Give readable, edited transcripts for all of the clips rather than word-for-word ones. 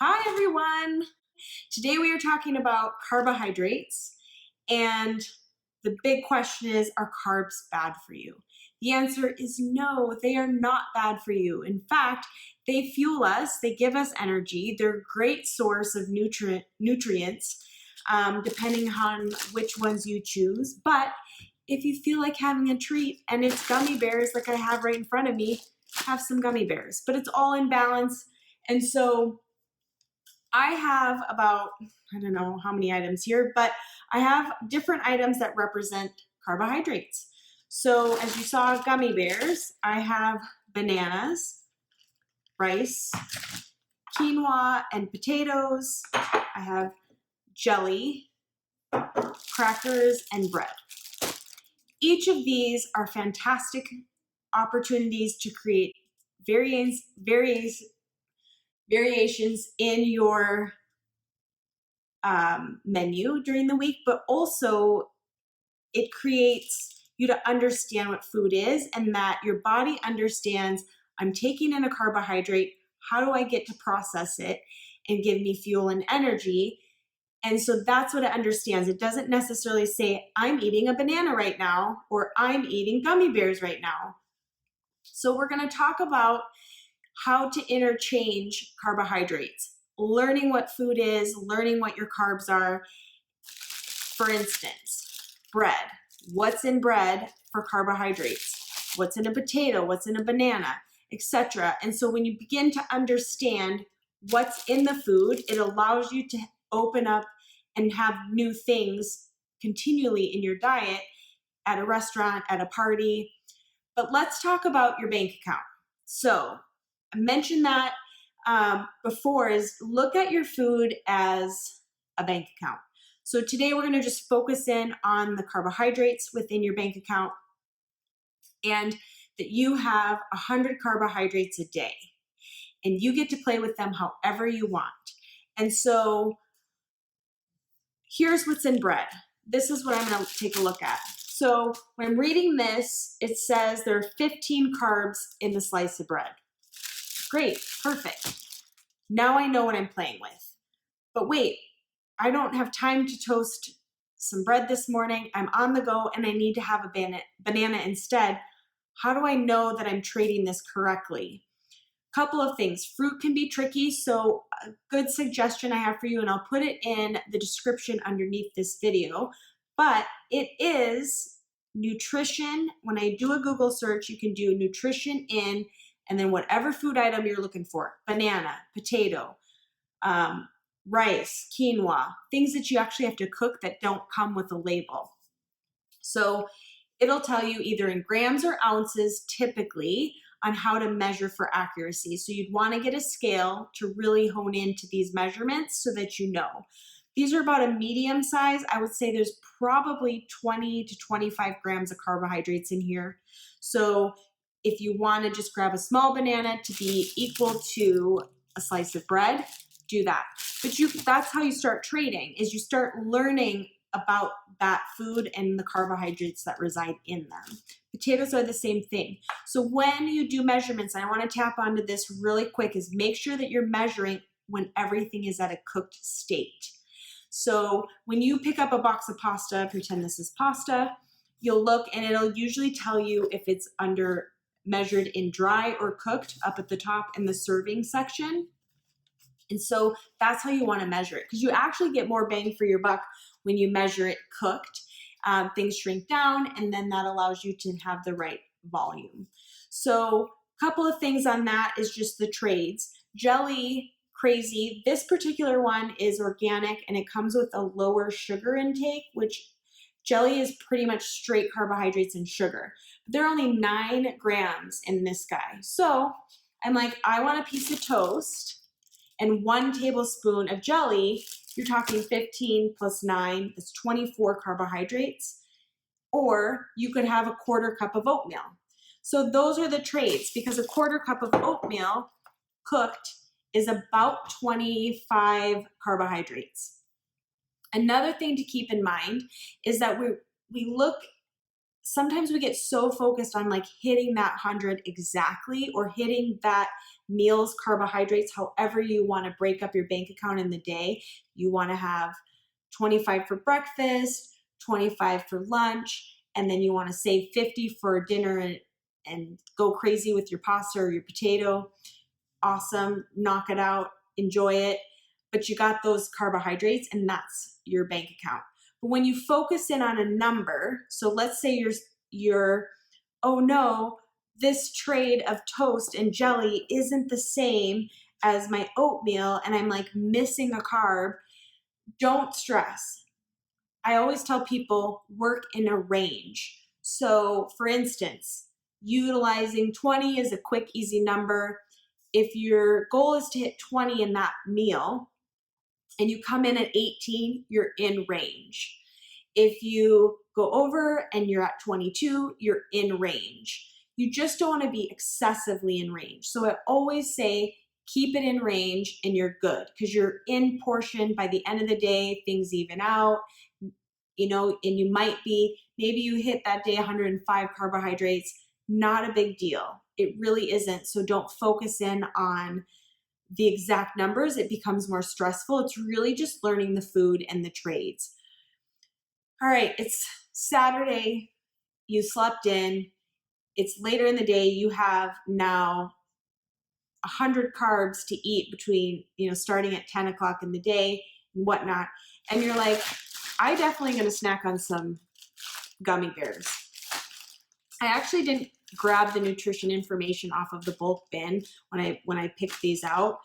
Hi, everyone. Today we are talking about carbohydrates, and the big question is, are carbs bad for you? The answer is no, they are not bad for you. In fact, they fuel us, they give us energy, they're a great source of nutrients, depending on which ones you choose. But if you feel like having a treat and it's gummy bears, like I have right in front of me, have some gummy bears, but it's all in balance. And so I have about, I don't know how many items here, but I have different items that represent carbohydrates. So as you saw gummy bears, I have bananas, rice, quinoa, and potatoes. I have jelly, crackers, and bread. Each of these are fantastic opportunities to create variations in your menu during the week, but also it creates you to understand what food is and that your body understands I'm taking in a carbohydrate. How do I get to process it and give me fuel and energy? And so that's what it understands. It doesn't necessarily say, I'm eating a banana right now or I'm eating gummy bears right now. So we're going to talk about how to interchange carbohydrates, learning what food is, learning what your carbs are. For instance, bread. What's in bread for carbohydrates? What's in a potato? What's in a banana? Etc. And so when you begin to understand what's in the food, it allows you to open up and have new things continually in your diet at a restaurant, at a party. But let's talk about your bank account. So I mentioned that before, is look at your food as a bank account. So today we're going to just focus in on the carbohydrates within your bank account and that you have 100 carbohydrates a day and you get to play with them however you want. And so here's what's in bread. This is what I'm going to take a look at. So when I'm reading this, it says there are 15 carbs in the slice of bread. Great, perfect. Now I know what I'm playing with. But wait, I don't have time to toast some bread this morning. I'm on the go and I need to have a banana instead. How do I know that I'm trading this correctly? Couple of things. Fruit can be tricky, so a good suggestion I have for you, and I'll put it in the description underneath this video, but it is nutrition. When I do a Google search, you can do nutrition in, and then whatever food item you're looking for, banana, potato, rice, quinoa, things that you actually have to cook that don't come with a label. So it'll tell you either in grams or ounces typically on how to measure for accuracy. So you'd want to get a scale to really hone into these measurements so that you know. These are about a medium size. I would say there's probably 20 to 25 grams of carbohydrates in here. So if you want to just grab a small banana to be equal to a slice of bread, do that. But that's how you start trading, is you start learning about that food and the carbohydrates that reside in them. Potatoes are the same thing. So when you do measurements, and I want to tap onto this really quick, is make sure that you're measuring when everything is at a cooked state. So when you pick up a box of pasta, pretend this is pasta, you'll look and it'll usually tell you if it's measured in dry or cooked up at the top in the serving section. And so that's how you want to measure it, because you actually get more bang for your buck when you measure it cooked. Things shrink down, and then that allows you to have the right volume. So a couple of things on that is just the trades. Jelly, crazy. This particular one is organic, and it comes with a lower sugar intake, which jelly is pretty much straight carbohydrates and sugar. But there are only 9 grams in this guy. So I'm like, I want a piece of toast and 1 tablespoon of jelly. You're talking 15 plus 9, that's 24 carbohydrates. Or you could have a 1/4 cup of oatmeal. So those are the trades, because a 1/4 cup of oatmeal cooked is about 25 carbohydrates. Another thing to keep in mind is that we look sometimes we get so focused on like hitting that 100 exactly, or hitting that meals carbohydrates, however you want to break up your bank account in the day. You want to have 25 for breakfast, 25 for lunch, and then you want to save 50 for dinner, and go crazy with your pasta or your potato. Awesome, knock it out, enjoy it. But you got those carbohydrates, and that's your bank account. But when you focus in on a number, so let's say you're oh no, this trade of toast and jelly isn't the same as my oatmeal, and I'm like missing a carb. Don't stress. I always tell people, work in a range. So for instance, utilizing 20 is a quick, easy number. If your goal is to hit 20 in that meal and you come in at 18, you're in range. If you go over and you're at 22, you're in range. You just don't want to be excessively in range. So I always say, keep it in range and you're good, because you're in portion. By the end of the day, things even out, and you might be, maybe you hit that day 105 carbohydrates, not a big deal. It really isn't. So don't focus in on the exact numbers. It becomes more stressful. It's really just learning the food and the trades. All right, it's Saturday, you slept in, it's later in the day, you have now 100 carbs to eat between, starting at 10 o'clock in the day and whatnot. And you're like, I definitely gonna snack on some gummy bears. I actually didn't grab the nutrition information off of the bulk bin when I picked these out,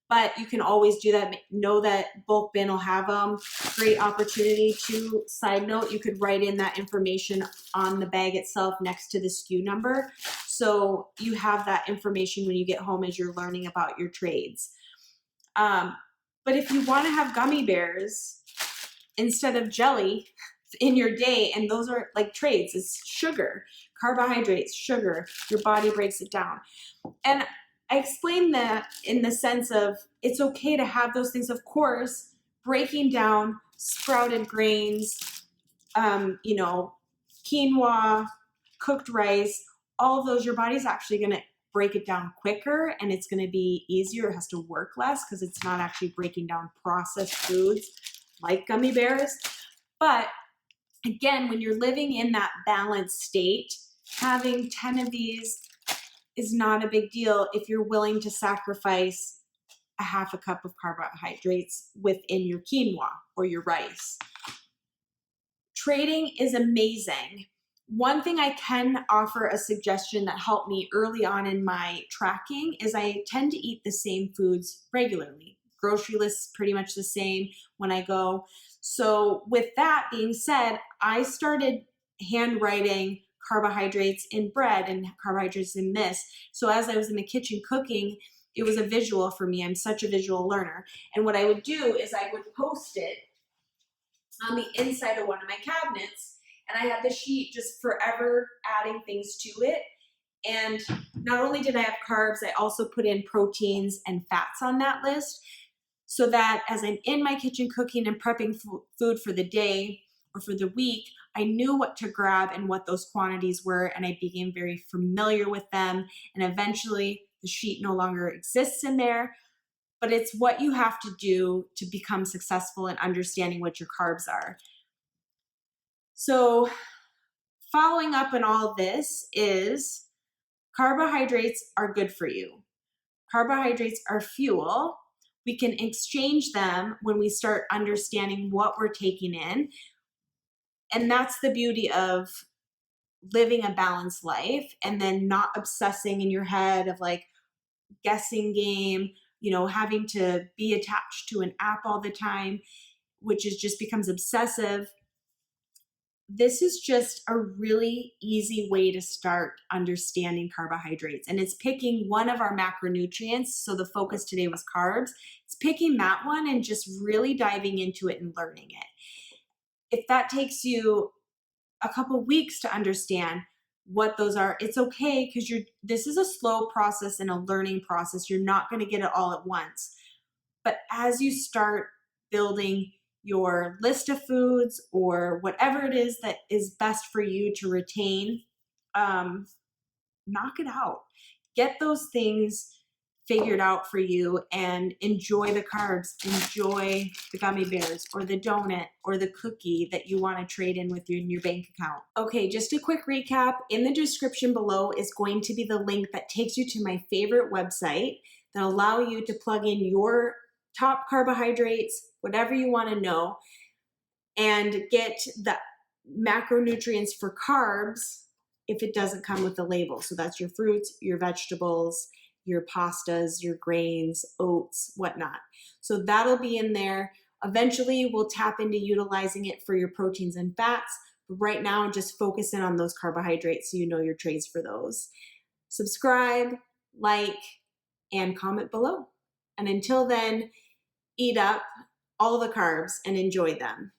but you can always do that. Know that bulk bin will have them. Great opportunity to, side note, you could write in that information on the bag itself next to the SKU number. So you have that information when you get home as you're learning about your trades. But if you want to have gummy bears instead of jelly in your day, and those are like trades, it's sugar, carbohydrates, sugar, your body breaks it down. And I explain that in the sense of, it's okay to have those things. Of course, breaking down sprouted grains, quinoa, cooked rice, all of those, your body's actually going to break it down quicker, and it's going to be easier. It has to work less because it's not actually breaking down processed foods like gummy bears. But again, when you're living in that balanced state, having 10 of these is not a big deal if you're willing to sacrifice a half a cup of carbohydrates within your quinoa or your rice. Trading is amazing. One thing I can offer a suggestion that helped me early on in my tracking is I tend to eat the same foods regularly. Grocery list is pretty much the same when I go. So with that being said, I started handwriting carbohydrates in bread and carbohydrates in this. So as I was in the kitchen cooking, it was a visual for me. I'm such a visual learner. And what I would do is I would post it on the inside of one of my cabinets, and I had the sheet just forever adding things to it. And not only did I have carbs, I also put in proteins and fats on that list, so that as I'm in my kitchen cooking and prepping food for the day or for the week, I knew what to grab and what those quantities were, and I became very familiar with them. And eventually the sheet no longer exists in there, but it's what you have to do to become successful in understanding what your carbs are. So following up on all this is, carbohydrates are good for you. Carbohydrates are fuel. We can exchange them when we start understanding what we're taking in. And that's the beauty of living a balanced life, and then not obsessing in your head of like guessing game, having to be attached to an app all the time, which is just becomes obsessive. This is just a really easy way to start understanding carbohydrates. And it's picking one of our macronutrients. So the focus today was carbs. It's picking that one and just really diving into it and learning it. If that takes you a couple weeks to understand what those are, it's okay, because this is a slow process and a learning process. You're not going to get it all at once. But as you start building your list of foods or whatever it is that is best for you to retain. Knock it out. Get those things figured out for you and enjoy the carbs, enjoy the gummy bears or the donut or the cookie that you want to trade in with you in your bank account. Okay, just a quick recap. In the description below is going to be the link that takes you to my favorite website that allow you to plug in your top carbohydrates, whatever you want to know, and get the macronutrients for carbs if it doesn't come with the label. So that's your fruits, your vegetables, your pastas, your grains, oats, whatnot. So that'll be in there. Eventually, we'll tap into utilizing it for your proteins and fats. But right now, just focus in on those carbohydrates so you know your trades for those. Subscribe, like, and comment below. And until then, eat up all the carbs and enjoy them.